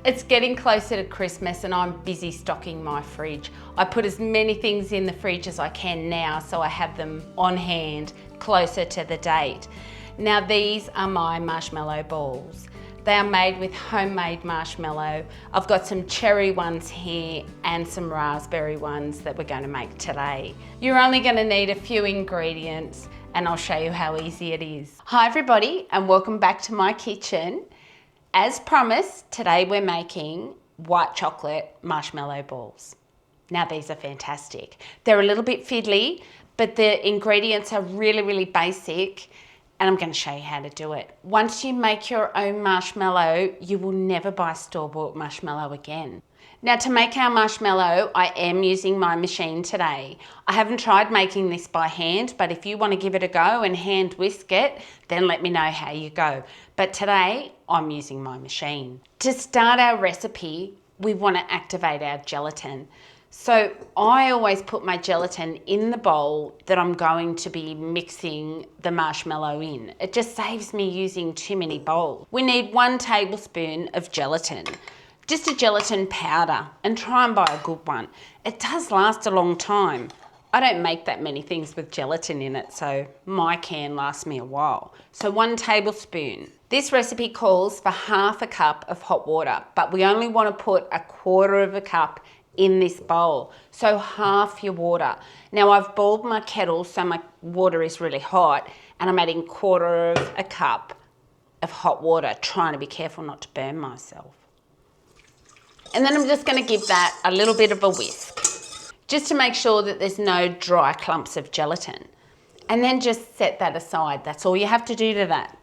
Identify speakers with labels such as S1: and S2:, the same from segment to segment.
S1: It's getting closer to Christmas and I'm busy stocking my fridge. I put as many things in the fridge as I can now so I have them on hand closer to the date. Now these are my marshmallow balls. They are made with homemade marshmallow. I've got some cherry ones here and some raspberry ones that we're going to make today. You're only going to need a few ingredients and I'll show you how easy it is. Hi everybody and welcome back to my kitchen. As promised, today we're making white chocolate marshmallow balls. Now these are fantastic. They're a little bit fiddly, but the ingredients are really basic. And I'm going to show you how to do it. Once you make your own marshmallow, you will never buy store-bought marshmallow again. Now to make our marshmallow, I am using my machine today. I haven't tried making this by hand, but if you want to give it a go and hand whisk it, then let me know how you go. But today, I'm using my machine. To start our recipe, we want to activate our gelatin. So I always put my gelatin in the bowl that I'm going to be mixing the marshmallow in. It just saves me using too many bowls. We need 1 tablespoon of gelatin, just a gelatin powder, and try and buy a good one. It does last a long time. I don't make that many things with gelatin in it, so my can lasts me a while. So 1 tablespoon. This recipe calls for ½ cup of hot water, but we only want to put 1/4 cup in this bowl, so half your water. Now I've boiled my kettle so my water is really hot and I'm adding 1/4 cup of hot water, trying to be careful not to burn myself. And then I'm just going to give that a little bit of a whisk, just to make sure that there's no dry clumps of gelatin. And then just set that aside. That's all you have to do to that.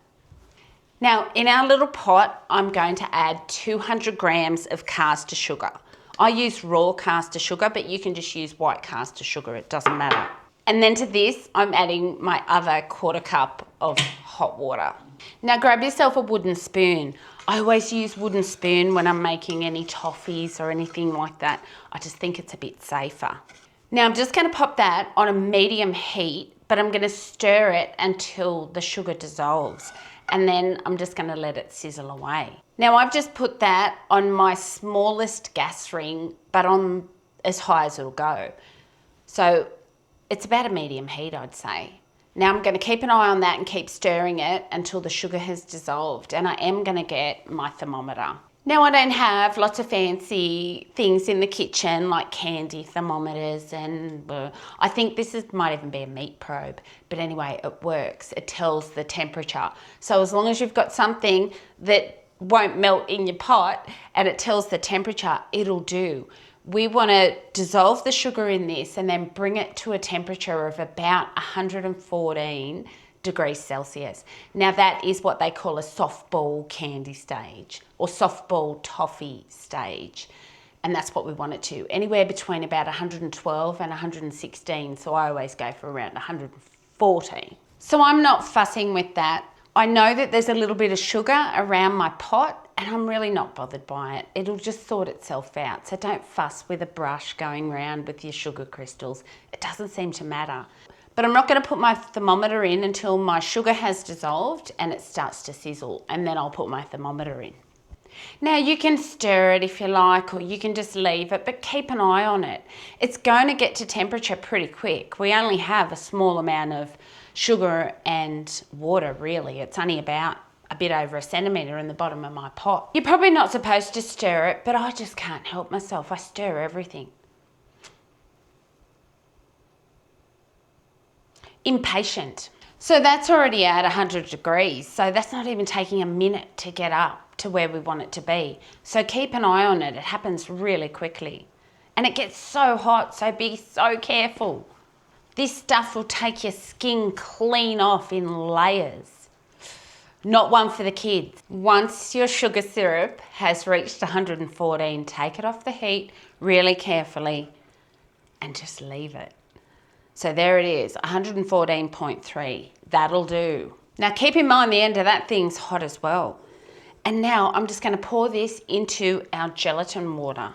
S1: Now in our little pot, I'm going to add 200 grams of caster sugar. I use raw caster sugar, but you can just use white caster sugar, it doesn't matter. And then to this, I'm adding my other 1/4 cup of hot water. Now grab yourself a wooden spoon. I always use wooden spoon when I'm making any toffees or anything like that. I just think it's a bit safer. Now I'm just gonna pop that on a medium heat, but I'm gonna stir it until the sugar dissolves. And then I'm just gonna let it sizzle away. Now I've just put that on my smallest gas ring, but on as high as it'll go. So it's about a medium heat, I'd say. Now I'm gonna keep an eye on that and keep stirring it until the sugar has dissolved, and I am gonna get my thermometer. Now I don't have lots of fancy things in the kitchen like candy thermometers, and I think might even be a meat probe, but anyway, it works. It tells the temperature. So as long as you've got something that won't melt in your pot and it tells the temperature, it'll do. We want to dissolve the sugar in this and then bring it to a temperature of about 114 degrees Celsius. Now that is what they call a softball candy stage or softball toffee stage. And that's what we want it to. Anywhere between about 112 and 116. So I always go for around 114. So I'm not fussing with that. I know that there's a little bit of sugar around my pot and I'm really not bothered by it. It'll just sort itself out. So don't fuss with a brush going around with your sugar crystals. It doesn't seem to matter. But I'm not going to put my thermometer in until my sugar has dissolved and it starts to sizzle, and then I'll put my thermometer in. Now you can stir it if you like, or you can just leave it, but keep an eye on it. It's going to get to temperature pretty quick. We only have a small amount of sugar and water really. It's only about a bit over 1 centimetre in the bottom of my pot. You're probably not supposed to stir it, but I just can't help myself. I stir everything. Impatient. So that's already at 100 degrees. So that's not even taking a minute to get up to where we want it to be. So keep an eye on it. It happens really quickly. And it gets so hot, so be so careful. This stuff will take your skin clean off in layers. Not one for the kids. Once your sugar syrup has reached 114, take it off the heat really carefully and just leave it. So there it is, 114.3. That'll do. Now keep in mind the end of that thing's hot as well. And now I'm just going to pour this into our gelatin water.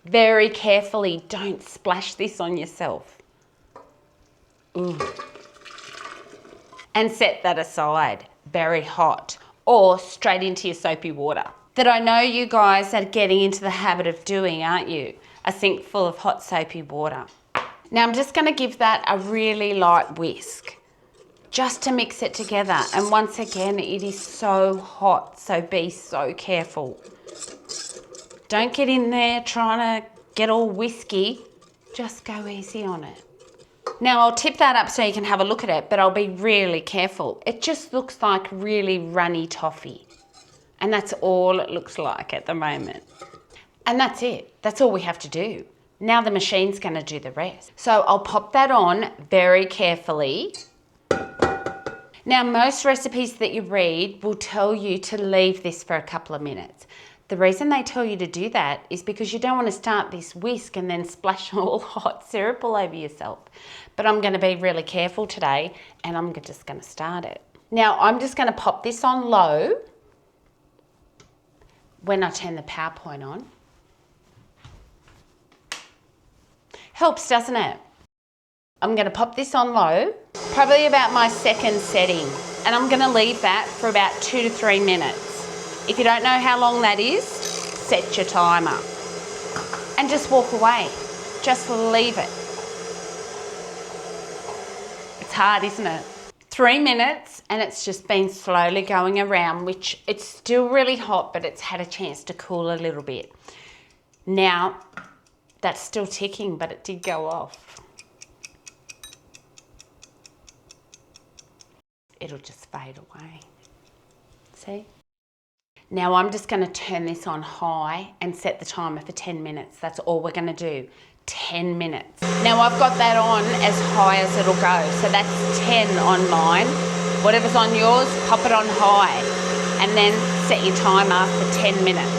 S1: Very carefully, don't splash this on yourself. Ooh. And set that aside, very hot, or straight into your soapy water. that I know you guys are getting into the habit of doing, aren't you? A sink full of hot soapy water. Now I'm just going to give that a really light whisk just to mix it together. And once again, it is so hot, so be so careful. Don't get in there trying to get all whiskey. Just go easy on it. Now I'll tip that up so you can have a look at it, but I'll be really careful. It just looks like really runny toffee. And that's all it looks like at the moment. And that's it. That's all we have to do. Now the machine's going to do the rest. So I'll pop that on very carefully. Now most recipes that you read will tell you to leave this for a couple of minutes. The reason they tell you to do that is because you don't want to start this whisk and then splash all hot syrup all over yourself. But I'm going to be really careful today and I'm just going to start it. Now I'm just going to pop this on low when I turn the PowerPoint on. Helps, doesn't it? I'm going to pop this on low, probably about my second setting, and I'm going to leave that for about 2 to 3 minutes. If you don't know how long that is, set your timer and just walk away. Just leave it. It's hard, isn't it? 3 minutes and it's just been slowly going around, which it's still really hot, but it's had a chance to cool a little bit. Now, that's still ticking, but it did go off. It'll just fade away. See? Now I'm just going to turn this on high and set the timer for 10 minutes. That's all we're going to do. 10 minutes. Now I've got that on as high as it'll go. So that's 10 on mine. Whatever's on yours, pop it on high and then set your timer for 10 minutes.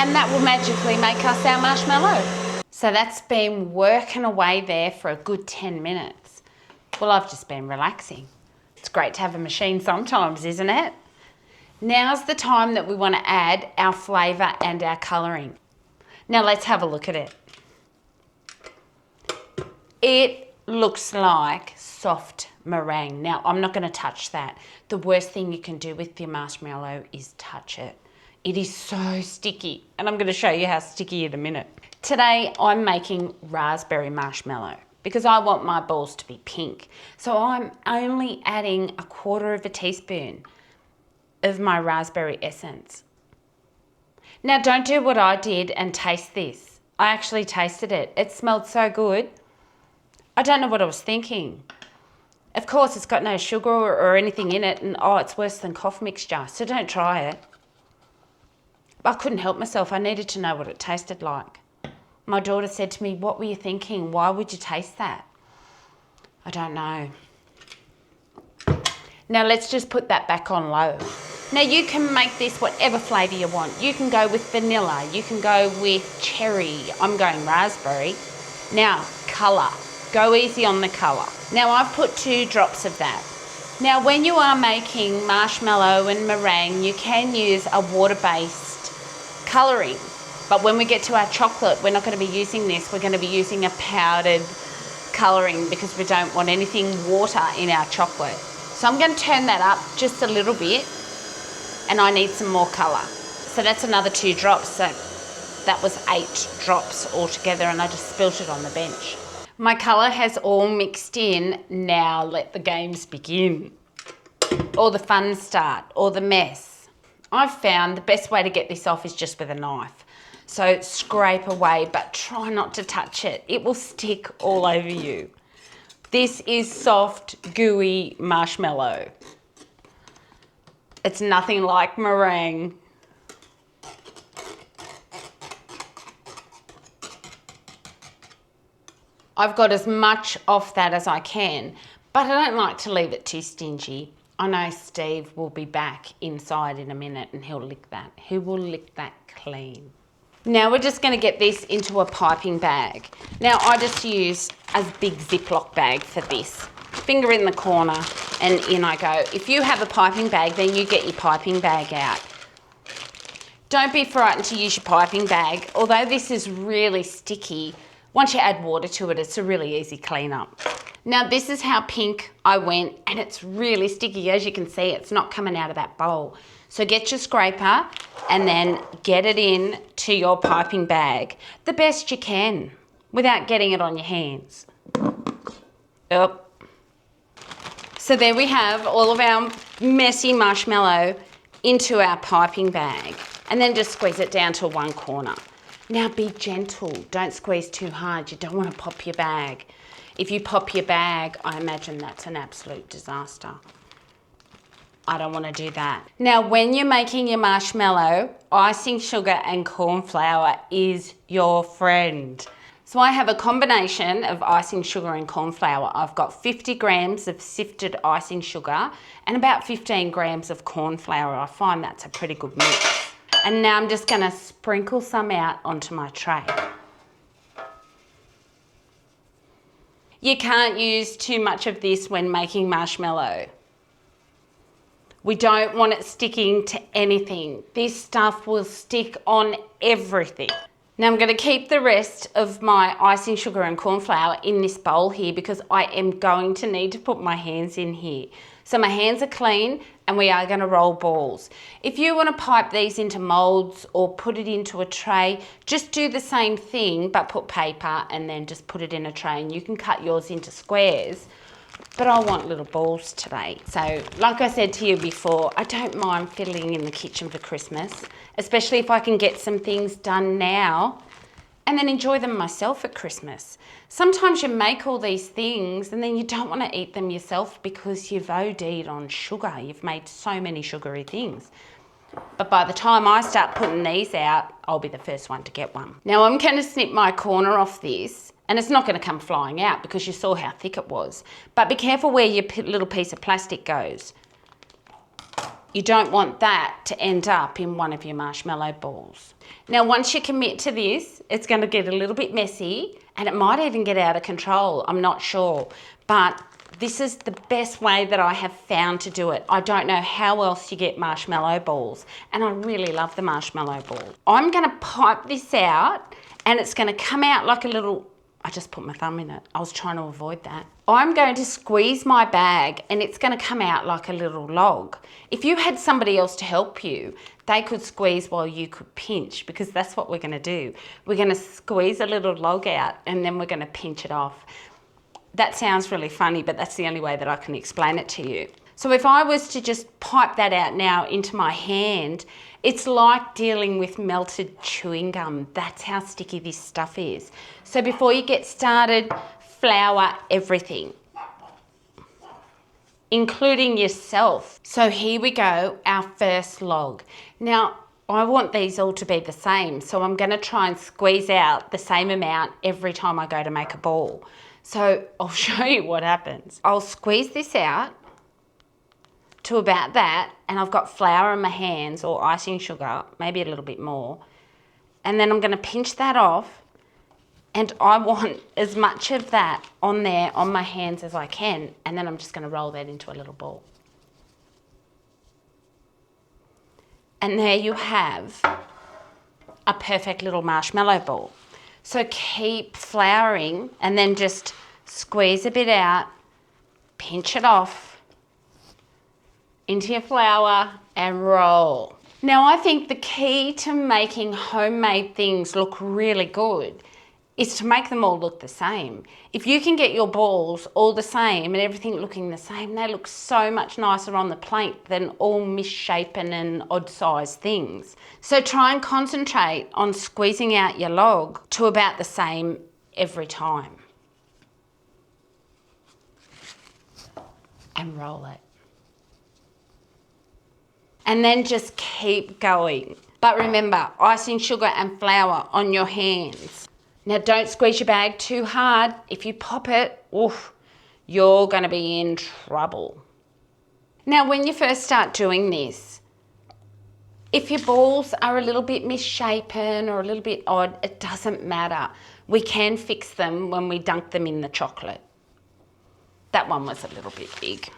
S1: And that will magically make us our marshmallow. So that's been working away there for a good 10 minutes. Well, I've just been relaxing. It's great to have a machine sometimes, isn't it? Now's the time that we want to add our flavour and our colouring. Now let's have a look at it. It looks like soft meringue. Now I'm not going to touch that. The worst thing you can do with your marshmallow is touch it. It is so sticky, and I'm going to show you how sticky in a minute. Today I'm making raspberry marshmallow because I want my balls to be pink. So I'm only adding 1/4 teaspoon of my raspberry essence. Now don't do what I did and taste this. I actually tasted it. It smelled so good. I don't know what I was thinking. Of course it's got no sugar or anything in it, and oh, it's worse than cough mixture, so don't try it. I couldn't help myself. I needed to know what it tasted like. My daughter said to me, "What were you thinking? Why would you taste that?" I don't know. Now let's just put that back on low. Now you can make this whatever flavour you want. You can go with vanilla. You can go with cherry. I'm going raspberry. Now, colour. Go easy on the colour. Now I've put 2 drops of that. Now when you are making marshmallow and meringue, you can use a water-based colouring. But when we get to our chocolate, we're not going to be using this. We're going to be using a powdered colouring because we don't want anything water in our chocolate. So I'm going to turn that up just a little bit, and I need some more colour. So that's another 2 drops. So that was 8 drops altogether, and I just spilt it on the bench. My colour has all mixed in. Now let the games begin. Or the fun start, or the mess. I've found the best way to get this off is just with a knife. So scrape away, but try not to touch it. It will stick all over you. This is soft, gooey marshmallow. It's nothing like meringue. I've got as much off that as I can, but I don't like to leave it too stingy. I know Steve will be back inside in a minute and he'll lick that. He will lick that clean. Now we're just going to get this into a piping bag. Now I just use a big Ziploc bag for this. Finger in the corner and in I go. If you have a piping bag, then you get your piping bag out. Don't be frightened to use your piping bag. Although this is really sticky, once you add water to it, it's a really easy clean up. Now this is how pink I went, and it's really sticky. As you can see, it's not coming out of that bowl. So get your scraper and then get it in to your piping bag the best you can without getting it on your hands. Up. So there we have all of our messy marshmallow into our piping bag, and then just squeeze it down to one corner. Now be gentle, don't squeeze too hard. You don't want to pop your bag. If you pop your bag, I imagine that's an absolute disaster. I don't want to do that. Now, when you're making your marshmallow, icing sugar and corn flour is your friend. So I have a combination of icing sugar and corn flour. I've got 50 grams of sifted icing sugar and about 15 grams of corn flour. I find that's a pretty good mix. And now I'm just going to sprinkle some out onto my tray. You can't use too much of this when making marshmallow. We don't want it sticking to anything. This stuff will stick on everything. Now I'm going to keep the rest of my icing sugar and corn flour in this bowl here because I am going to need to put my hands in here. So my hands are clean and we are going to roll balls. If you want to pipe these into molds or put it into a tray, just do the same thing but put paper and then just put it in a tray, and you can cut yours into squares. But I want little balls today. So like I said to you before, I don't mind fiddling in the kitchen for Christmas, especially if I can get some things done now and then enjoy them myself at Christmas. Sometimes you make all these things and then you don't want to eat them yourself because you've OD'd on sugar. You've made so many sugary things. But by the time I start putting these out, I'll be the first one to get one. Now I'm going to snip my corner off this, and it's not going to come flying out because you saw how thick it was. But be careful where your little piece of plastic goes. You don't want that to end up in one of your marshmallow balls. Now once you commit to this, it's going to get a little bit messy and it might even get out of control. I'm not sure. But this is the best way that I have found to do it. I don't know how else you get marshmallow balls, and I really love the marshmallow ball. I'm going to pipe this out and it's going to come out like a little... I just put my thumb in it. I was trying to avoid that. I'm going to squeeze my bag and it's going to come out like a little log. If you had somebody else to help you, they could squeeze while you could pinch, because that's what we're going to do. We're going to squeeze a little log out and then we're going to pinch it off. That sounds really funny, but that's the only way that I can explain it to you. So if I was to just pipe that out now into my hand, it's like dealing with melted chewing gum. That's how sticky this stuff is. So before you get started, flour everything, including yourself. So here we go, our first log. Now, I want these all to be the same, so I'm going to try and squeeze out the same amount every time I go to make a ball. So I'll show you what happens. I'll squeeze this out to about that, and I've got flour in my hands, or icing sugar, maybe a little bit more. And then I'm going to pinch that off, and I want as much of that on there on my hands as I can, and then I'm just going to roll that into a little ball. And there you have a perfect little marshmallow ball. So keep flouring and then just squeeze a bit out, pinch it off into your flour and roll. Now I think the key to making homemade things look really good is to make them all look the same. If you can get your balls all the same and everything looking the same, they look so much nicer on the plate than all misshapen and odd-sized things. So try and concentrate on squeezing out your log to about the same every time. And roll it. And then just keep going. But remember, icing sugar and flour on your hands. Now don't squeeze your bag too hard. If you pop it, oof, you're going to be in trouble. Now when you first start doing this, if your balls are a little bit misshapen or a little bit odd, it doesn't matter. We can fix them when we dunk them in the chocolate. That one was a little bit big.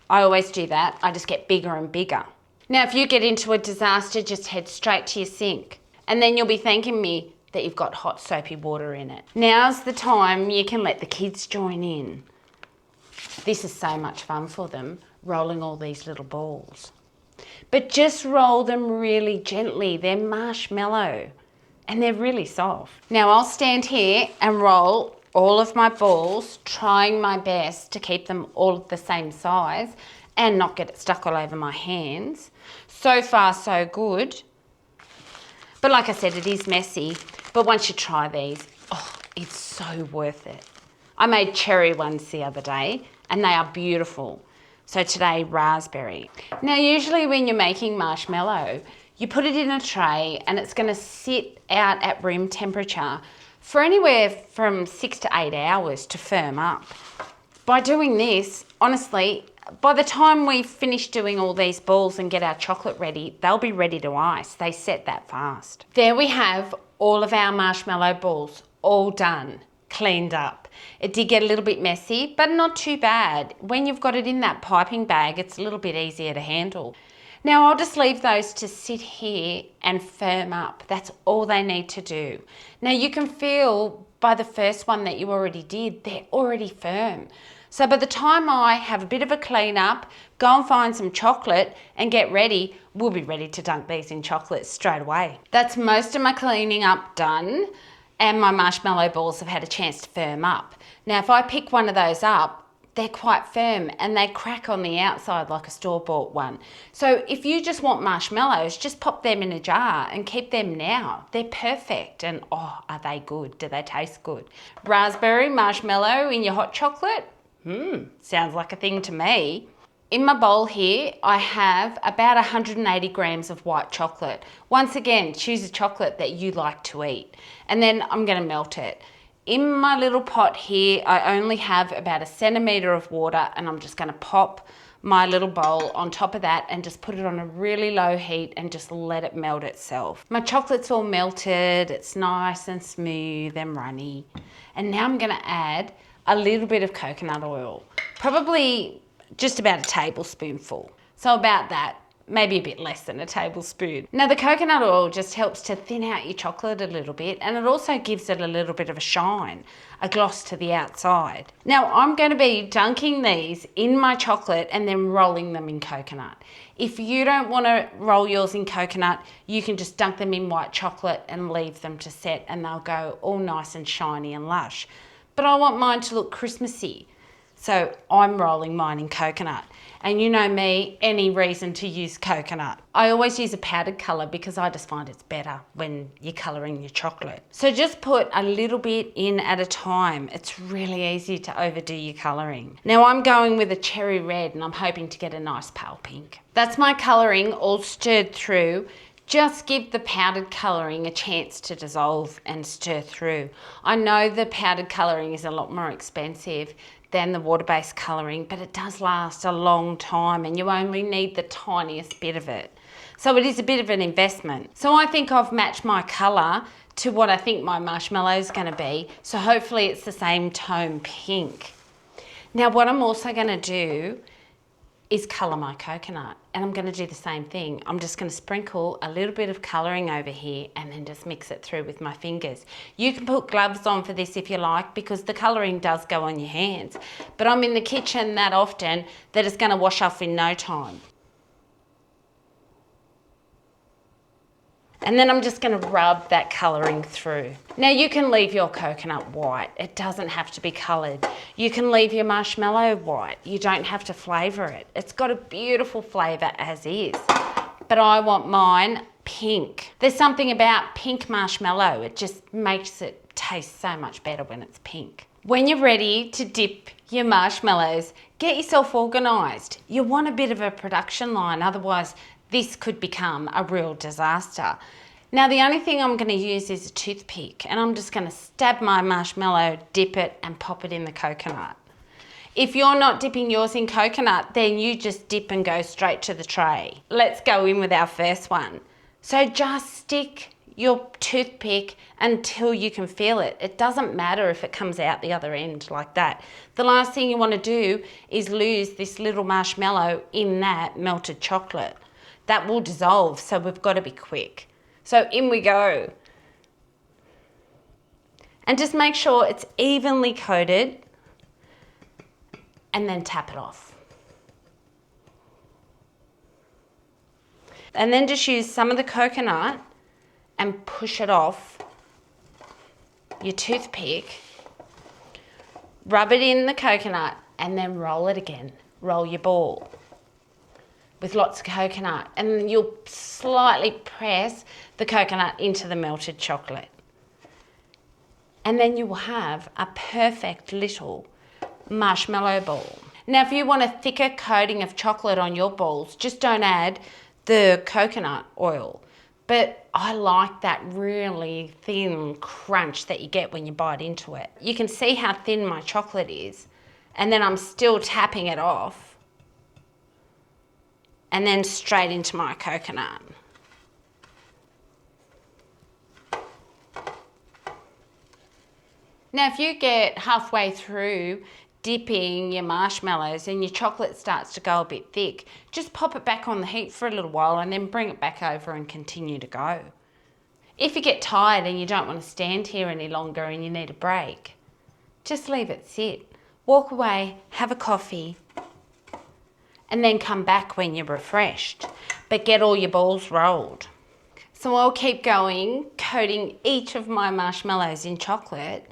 S1: I always do that. I just get bigger and bigger. Now, if you get into a disaster, just head straight to your sink. And then you'll be thanking me that you've got hot soapy water in it. Now's the time you can let the kids join in. This is so much fun for them, rolling all these little balls. But just roll them really gently. They're marshmallow and they're really soft. Now I'll stand here and roll all of my balls, trying my best to keep them all the same size and not get it stuck all over my hands. So far, so good. But like I said, it is messy. But once you try these, oh, it's so worth it. I made cherry ones the other day and they are beautiful. So today, raspberry. Now, usually when you're making marshmallow, you put it in a tray and it's gonna sit out at room temperature for anywhere from 6 to 8 hours to firm up. By doing this, honestly, by the time we finish doing all these balls and get our chocolate ready, they'll be ready to ice. They set that fast. There we have all of our marshmallow balls, all done, cleaned up. It did get a little bit messy, but not too bad. When you've got it in that piping bag, it's a little bit easier to handle. Now I'll just leave those to sit here and firm up. That's all they need to do. Now you can feel by the first one that you already did, they're already firm. So by the time I have a bit of a clean up, go and find some chocolate and get ready, we'll be ready to dunk these in chocolate straight away. That's most of my cleaning up done and my marshmallow balls have had a chance to firm up. Now if I pick one of those up, they're quite firm and they crack on the outside like a store-bought one. So if you just want marshmallows, just pop them in a jar and keep them now. They're perfect and oh, are they good? Do they taste good? Raspberry marshmallow in your hot chocolate? Sounds like a thing to me. In my bowl here, I have about 180 grams of white chocolate. Once again, choose a chocolate that you like to eat. And then I'm gonna melt it. In my little pot here, I only have about 1 centimetre of water and I'm just gonna pop my little bowl on top of that and just put it on a really low heat and just let it melt itself. My chocolate's all melted, it's nice and smooth and runny. And now I'm gonna add a little bit of coconut oil, probably just about a tablespoonful. So about that, maybe a bit less than a tablespoon. Now the coconut oil just helps to thin out your chocolate a little bit and it also gives it a little bit of a shine, a gloss to the outside. Now I'm going to be dunking these in my chocolate and then rolling them in coconut. If you don't want to roll yours in coconut, you can just dunk them in white chocolate and leave them to set and they'll go all nice and shiny and lush. But I want mine to look Christmassy. So I'm rolling mine in coconut. And you know me, any reason to use coconut. I always use a powdered colour because I just find it's better when you're colouring your chocolate. So just put a little bit in at a time. It's really easy to overdo your colouring. Now I'm going with a cherry red and I'm hoping to get a nice pale pink. That's my colouring all stirred through. Just give the powdered colouring a chance to dissolve and stir through. I know the powdered colouring is a lot more expensive than the water-based colouring, but it does last a long time and you only need the tiniest bit of it. So it is a bit of an investment. So I think I've matched my colour to what I think my marshmallow is going to be. So hopefully it's the same tone pink. Now what I'm also going to do is colour my coconut and I'm going to do the same thing. I'm just going to sprinkle a little bit of colouring over here and then just mix it through with my fingers. You can put gloves on for this if you like because the colouring does go on your hands, but I'm in the kitchen that often that it's going to wash off in no time. And then I'm just going to rub that colouring through. Now you can leave your coconut white. It doesn't have to be coloured. You can leave your marshmallow white. You don't have to flavour it. It's got a beautiful flavour as is. But I want mine pink. There's something about pink marshmallow. It just makes it taste so much better when it's pink. When you're ready to dip your marshmallows, get yourself organised. You want a bit of a production line, otherwise this could become a real disaster. Now the only thing I'm going to use is a toothpick and I'm just going to stab my marshmallow, dip it and pop it in the coconut. If you're not dipping yours in coconut, then you just dip and go straight to the tray. Let's go in with our first one. So just stick your toothpick until you can feel it. It doesn't matter if it comes out the other end like that. The last thing you want to do is lose this little marshmallow in that melted chocolate. That will dissolve, so we've got to be quick. So in we go. And just make sure it's evenly coated and then tap it off. And then just use some of the coconut and push it off your toothpick. Rub it in the coconut and then roll it again. Roll your ball with lots of coconut, and you'll slightly press the coconut into the melted chocolate. And then you will have a perfect little marshmallow ball. Now, if you want a thicker coating of chocolate on your balls, just don't add the coconut oil. But I like that really thin crunch that you get when you bite into it. You can see how thin my chocolate is, and then I'm still tapping it off and then straight into my coconut. Now, if you get halfway through dipping your marshmallows and your chocolate starts to go a bit thick, just pop it back on the heat for a little while and then bring it back over and continue to go. If you get tired and you don't want to stand here any longer and you need a break, just leave it sit. Walk away, have a coffee, and then come back when you're refreshed. But get all your balls rolled. So I'll keep going, coating each of my marshmallows in chocolate,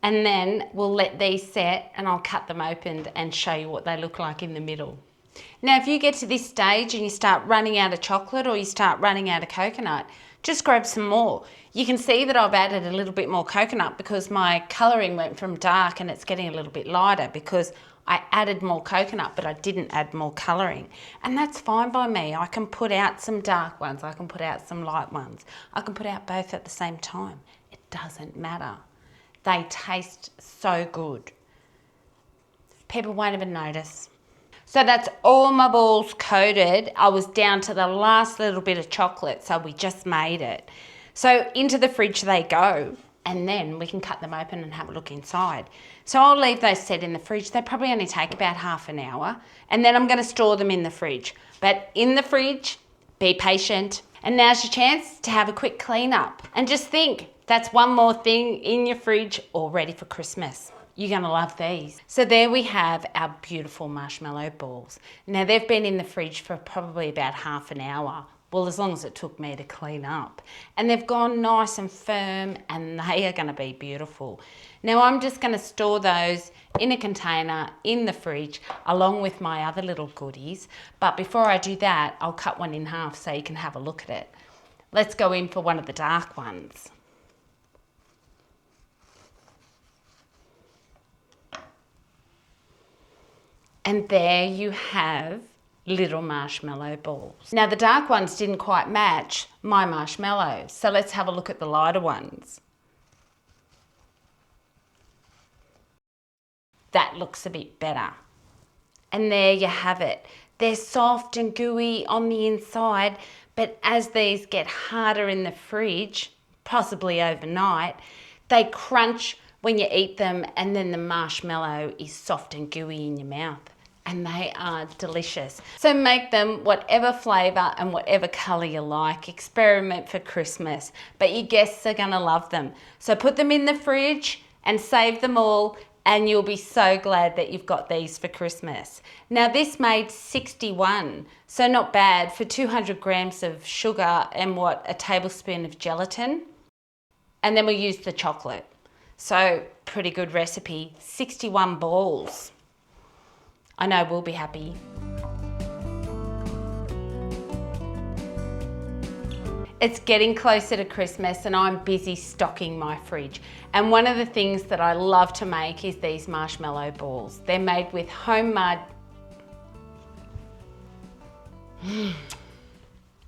S1: and then we'll let these set and I'll cut them open and show you what they look like in the middle. Now, if you get to this stage and you start running out of chocolate or you start running out of coconut, just grab some more. You can see that I've added a little bit more coconut because my colouring went from dark and it's getting a little bit lighter because I added more coconut, but I didn't add more colouring. And that's fine by me. I can put out some dark ones, I can put out some light ones. I can put out both at the same time. It doesn't matter. They taste so good. People won't even notice. So that's all my balls coated. I was down to the last little bit of chocolate, so we just made it. So into the fridge they go, and then we can cut them open and have a look inside. So I'll leave those set in the fridge. They probably only take about half an hour, and then I'm going to store them in the fridge. But in the fridge, be patient. And now's your chance to have a quick clean up. And just think, that's one more thing in your fridge all ready for Christmas. You're gonna love these. So there we have our beautiful marshmallow balls. Now they've been in the fridge for probably about half an hour. Well, as long as it took me to clean up. And they've gone nice and firm and they are gonna be beautiful. Now I'm just gonna store those in a container in the fridge along with my other little goodies. But before I do that, I'll cut one in half so you can have a look at it. Let's go in for one of the dark ones. And there you have little marshmallow balls. Now the dark ones didn't quite match my marshmallows, so let's have a look at the lighter ones. That looks a bit better. And there you have it. They're soft and gooey on the inside, but as these get harder in the fridge, possibly overnight, they crunch when you eat them, and then the marshmallow is soft and gooey in your mouth. And they are delicious. So make them whatever flavour and whatever colour you like. Experiment for Christmas, but your guests are gonna love them. So put them in the fridge and save them all, and you'll be so glad that you've got these for Christmas. Now this made 61, so not bad for 200 grams of sugar and a tablespoon of gelatin. And then we used the chocolate. So pretty good recipe, 61 balls. I know we'll be happy. It's getting closer to Christmas and I'm busy stocking my fridge. And one of the things that I love to make is these marshmallow balls. They're made with homemade